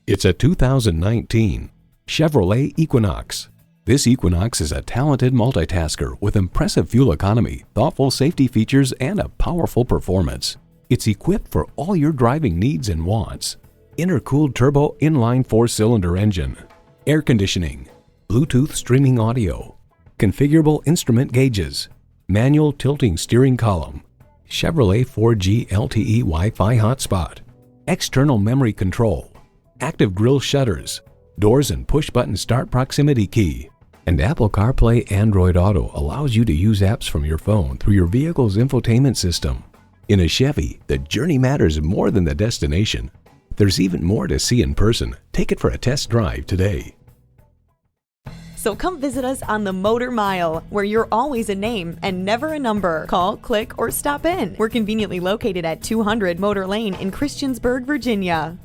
It's a 2019 Chevrolet Equinox. This Equinox is a talented multitasker with impressive fuel economy, thoughtful safety features, and a powerful performance. It's equipped for all your driving needs and wants. Intercooled turbo inline 4-cylinder engine, air conditioning, Bluetooth streaming audio, configurable instrument gauges, manual tilting steering column, Chevrolet 4G LTE Wi-Fi hotspot, external memory control, active grille shutters, doors and push-button start proximity key, and Apple CarPlay Android Auto allows you to use apps from your phone through your vehicle's infotainment system. In a Chevy, the journey matters more than the destination. There's even more to see in person. Take it for a test drive today. So come visit us on the Motor Mile, where you're always a name and never a number. Call, click, or stop in. We're conveniently located at 200 Motor Lane in Christiansburg, Virginia.